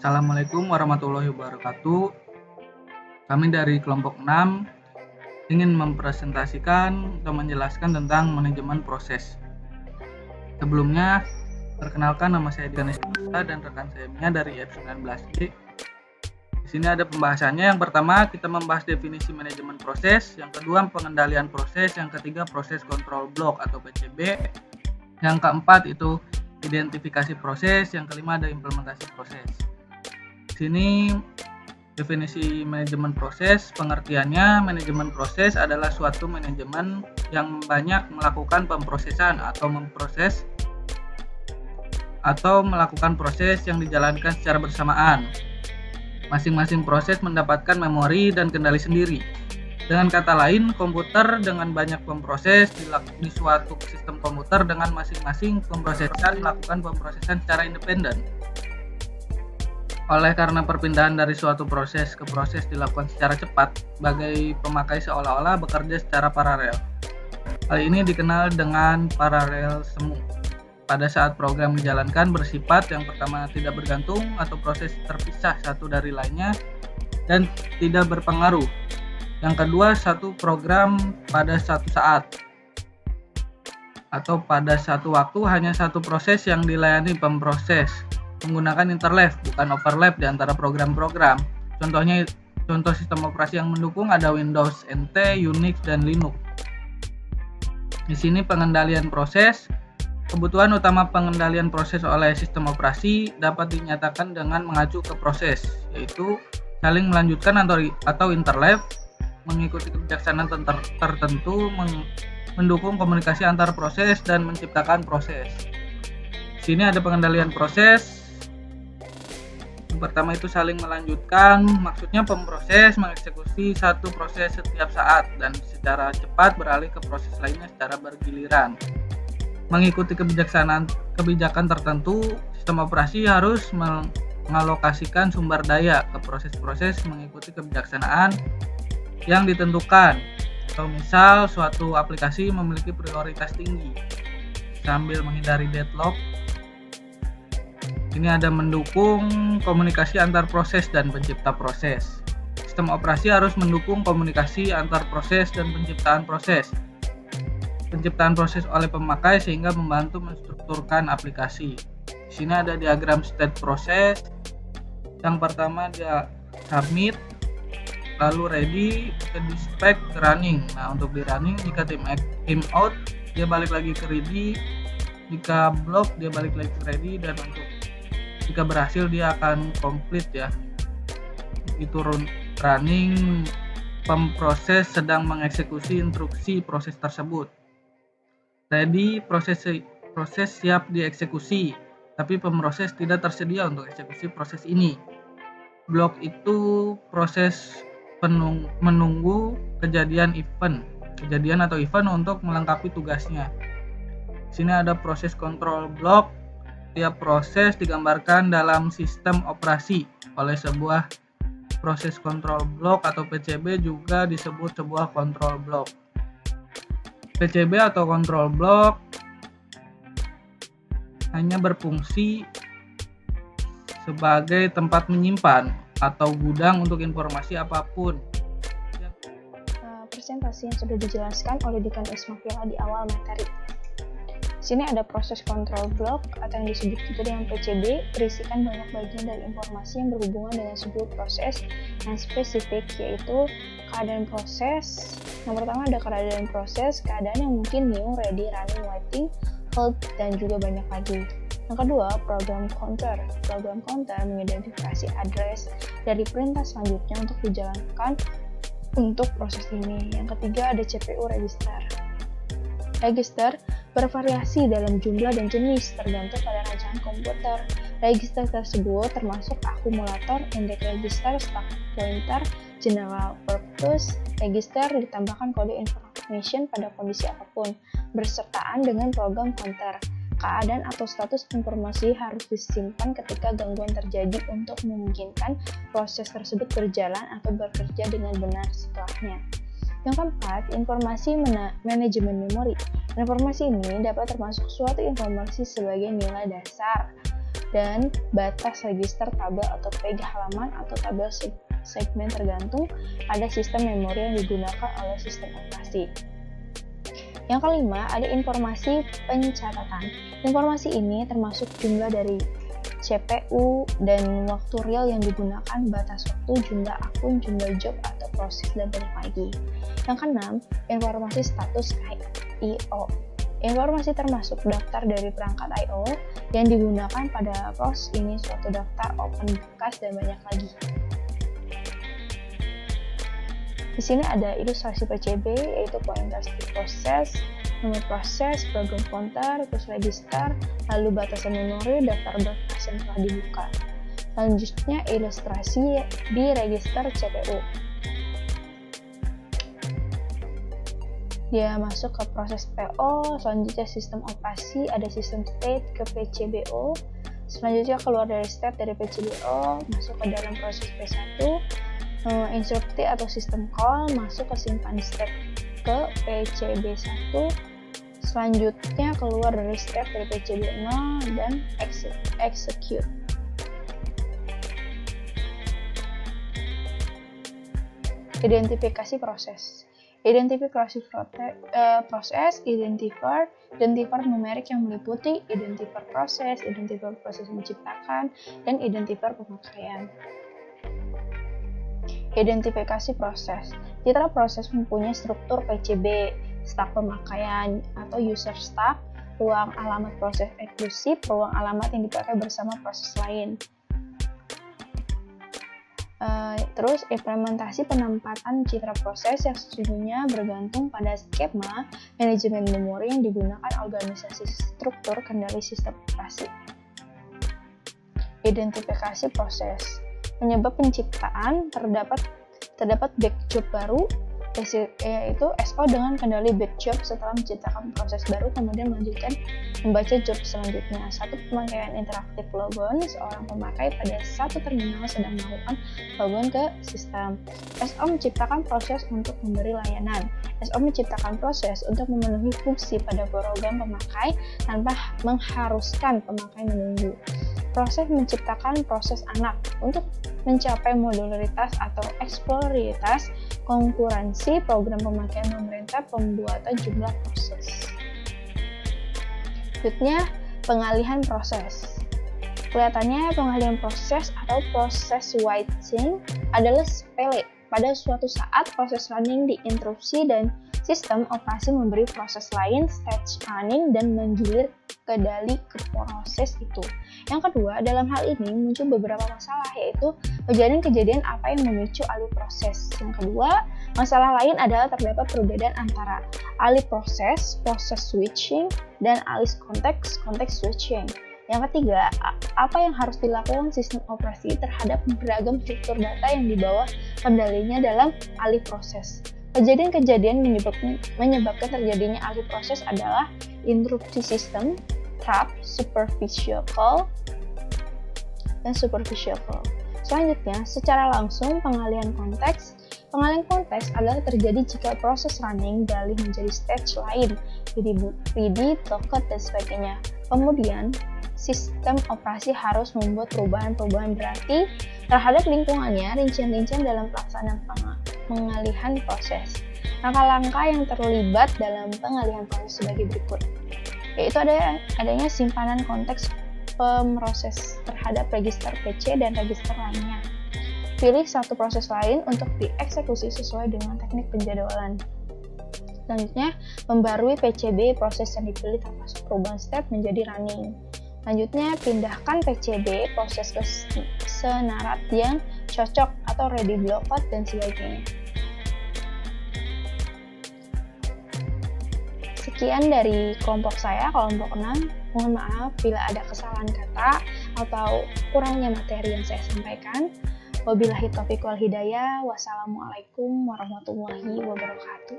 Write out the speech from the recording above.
Assalamualaikum warahmatullahi wabarakatuh. Kami dari kelompok 6 ingin mempresentasikan atau menjelaskan tentang manajemen proses. Sebelumnya, perkenalkan nama saya Dian dan rekan saya Mia dari F19G. Di sini ada pembahasannya. Yang pertama, kita membahas definisi manajemen proses. Yang kedua, pengendalian proses. Yang ketiga, proses control block atau PCB. Yang keempat itu identifikasi proses. Yang kelima ada implementasi proses. Di sini definisi manajemen proses, pengertiannya manajemen proses adalah suatu manajemen yang banyak melakukan pemrosesan atau melakukan proses yang dijalankan secara bersamaan. Masing-masing proses mendapatkan memori dan kendali sendiri. Dengan kata lain, komputer dengan banyak pemproses di suatu sistem komputer dengan masing-masing pemrosesan melakukan pemrosesan secara independen. Oleh karena perpindahan dari suatu proses ke proses dilakukan secara cepat, bagai pemakai seolah-olah bekerja secara paralel. Hal ini dikenal dengan paralel semu. Pada saat program dijalankan bersifat yang pertama tidak bergantung atau proses terpisah satu dari lainnya dan tidak berpengaruh. Yang kedua, satu program pada satu saat atau pada satu waktu hanya satu proses yang dilayani pemproses menggunakan interleave, bukan overlap di antara program-program. Contoh sistem operasi yang mendukung ada Windows NT, Unix, dan Linux. Di sini pengendalian proses. Kebutuhan utama pengendalian proses oleh sistem operasi dapat dinyatakan dengan mengacu ke proses, yaitu saling melanjutkan atau interleave, mengikuti kebijaksanaan tertentu, mendukung komunikasi antar proses, dan menciptakan proses. Di sini ada pengendalian proses. Pertama itu saling melanjutkan, maksudnya pemproses mengeksekusi satu proses setiap saat dan secara cepat beralih ke proses lainnya secara bergiliran. Mengikuti kebijakan tertentu, sistem operasi harus mengalokasikan sumber daya ke proses-proses mengikuti kebijaksanaan yang ditentukan. Atau misal suatu aplikasi memiliki prioritas tinggi sambil menghindari deadlock. Ini ada mendukung komunikasi antar proses dan pencipta proses. Sistem operasi harus mendukung komunikasi antar proses dan penciptaan proses. Penciptaan proses oleh pemakai sehingga membantu menstrukturkan aplikasi. Di sini ada diagram state proses. Yang pertama dia submit, lalu ready, ke dispatch, running. Nah, untuk di running jika tim out dia balik lagi ke ready, jika block dia balik lagi ke ready, dan untuk jika berhasil dia akan complete ya. Itu running, pemproses sedang mengeksekusi instruksi proses tersebut. Ready, proses siap dieksekusi, tapi pemproses tidak tersedia untuk eksekusi proses ini. Block itu proses menunggu kejadian atau event untuk melengkapi tugasnya. Di sini ada proses control block. Tiap proses digambarkan dalam sistem operasi oleh sebuah proses control block atau PCB, juga disebut sebuah control block. PCB atau control block hanya berfungsi sebagai tempat menyimpan atau gudang untuk informasi apapun. Presentasi yang sudah dijelaskan oleh Dekan Ismafila di awal materi. Di sini ada proses control block atau yang disebut juga dengan PCB, berisikan banyak bagian dari informasi yang berhubungan dengan sebuah proses yang spesifik, yaitu keadaan proses. Yang pertama ada keadaan proses, keadaan yang mungkin new, ready, running, waiting, hold, dan juga banyak lagi. Yang kedua, program counter. Program counter mengidentifikasi address dari perintah selanjutnya untuk dijalankan untuk proses ini. Yang ketiga ada CPU register. Register bervariasi dalam jumlah dan jenis tergantung pada rancangan komputer. Register tersebut termasuk akumulator, index register, stack pointer, general purpose register, ditambahkan kode information pada kondisi apapun, bersertaan dengan program counter. Keadaan atau status informasi harus disimpan ketika gangguan terjadi untuk memungkinkan proses tersebut berjalan atau bekerja dengan benar setelahnya. Yang keempat, informasi manajemen memori. Informasi ini dapat termasuk suatu informasi sebagai nilai dasar dan batas register tabel atau page halaman atau tabel segmen tergantung pada sistem memori yang digunakan oleh sistem operasi. Yang kelima, ada informasi pencatatan. Informasi ini termasuk jumlah dari CPU dan waktu real yang digunakan, batas waktu, jumlah akun, jumlah job atau proses, dan banyak lagi. Yang keenam, informasi status I/O. Informasi termasuk daftar dari perangkat I/O yang digunakan pada proses ini, suatu daftar, open, bekas, dan banyak lagi. Di sini ada ilustrasi PCB, yaitu pointer to proses, nomor proses, program counter, terus register, lalu batasan memori, daftar berkas yang telah dibuka. Selanjutnya ilustrasi di register CPU. Dia masuk ke proses PO, selanjutnya sistem operasi, ada sistem state ke PCBO, selanjutnya keluar dari state dari PCBO, masuk ke dalam proses P1, instruksi atau sistem call, masuk ke simpan state ke PCB1, selanjutnya keluar dari state dari PCB0 dan execute. Identifikasi proses. Identifikasi proses, identifier numerik yang meliputi identifier proses menciptakan, dan identifier pemakaian. Identifikasi proses. Citra proses mempunyai struktur PCB, stak pemakaian atau user stak, ruang alamat proses eksklusif, ruang alamat yang dipakai bersama proses lain. Terus implementasi penempatan citra proses yang sesungguhnya bergantung pada skema manajemen memori yang digunakan organisasi struktur kendali sistem operasi. Identifikasi proses. Penyebab penciptaan terdapat back job baru, yaitu SO dengan kendali back job setelah menciptakan proses baru kemudian melanjutkan membaca job selanjutnya. Satu, pemakaian interaktif logon, seorang pemakai pada satu terminal sedang melakukan logon ke sistem. SO menciptakan proses untuk memberi layanan. SO menciptakan proses untuk memenuhi fungsi pada program pemakai tanpa mengharuskan pemakai menunggu. Proses menciptakan proses anak untuk mencapai modularitas atau eksploraritas konkurensi program pemakaian pemerintah pembuatan jumlah proses. Selanjutnya, pengalihan proses. Kelihatannya pengalihan proses atau proses switching adalah sepele. Pada suatu saat proses running diinterupsi dan sistem operasi memberi proses lain stage running dan menggilir kendali ke proses itu. Yang kedua, dalam hal ini muncul beberapa masalah, yaitu kejadian-kejadian apa yang memicu alih proses. Yang kedua, masalah lain adalah terdapat perbedaan antara alih proses, proses switching, dan alih konteks, konteks switching. Yang ketiga, apa yang harus dilakukan sistem operasi terhadap beragam struktur data yang dibawa kendalinya dalam alih proses. Kejadian-kejadian menyebabkan terjadinya alih proses adalah interupsi sistem, trap, superficial call, dan superficial call. Selanjutnya, secara langsung pengalihan konteks. Pengalihan konteks adalah terjadi jika proses running beralih menjadi stage lain, ready, token, dan sebagainya. Kemudian, sistem operasi harus membuat perubahan-perubahan berarti terhadap lingkungannya, rincian-rincian dalam pelaksanaan pengalihan proses. Langkah-langkah yang terlibat dalam pengalihan proses sebagai berikut, yaitu adanya simpanan konteks pemroses terhadap register PC dan register lainnya. Pilih satu proses lain untuk dieksekusi sesuai dengan teknik penjadwalan. Selanjutnya, membarui PCB proses yang dipilih termasuk perubahan step menjadi running. Selanjutnya, pindahkan PCB proses ke senarat yang cocok atau ready block out dan sebagainya. Sekian dari kelompok saya, kelompok 6. Mohon maaf bila ada kesalahan kata atau kurangnya materi yang saya sampaikan. Wabillahi taufiq wal hidayah. Wassalamualaikum warahmatullahi wabarakatuh.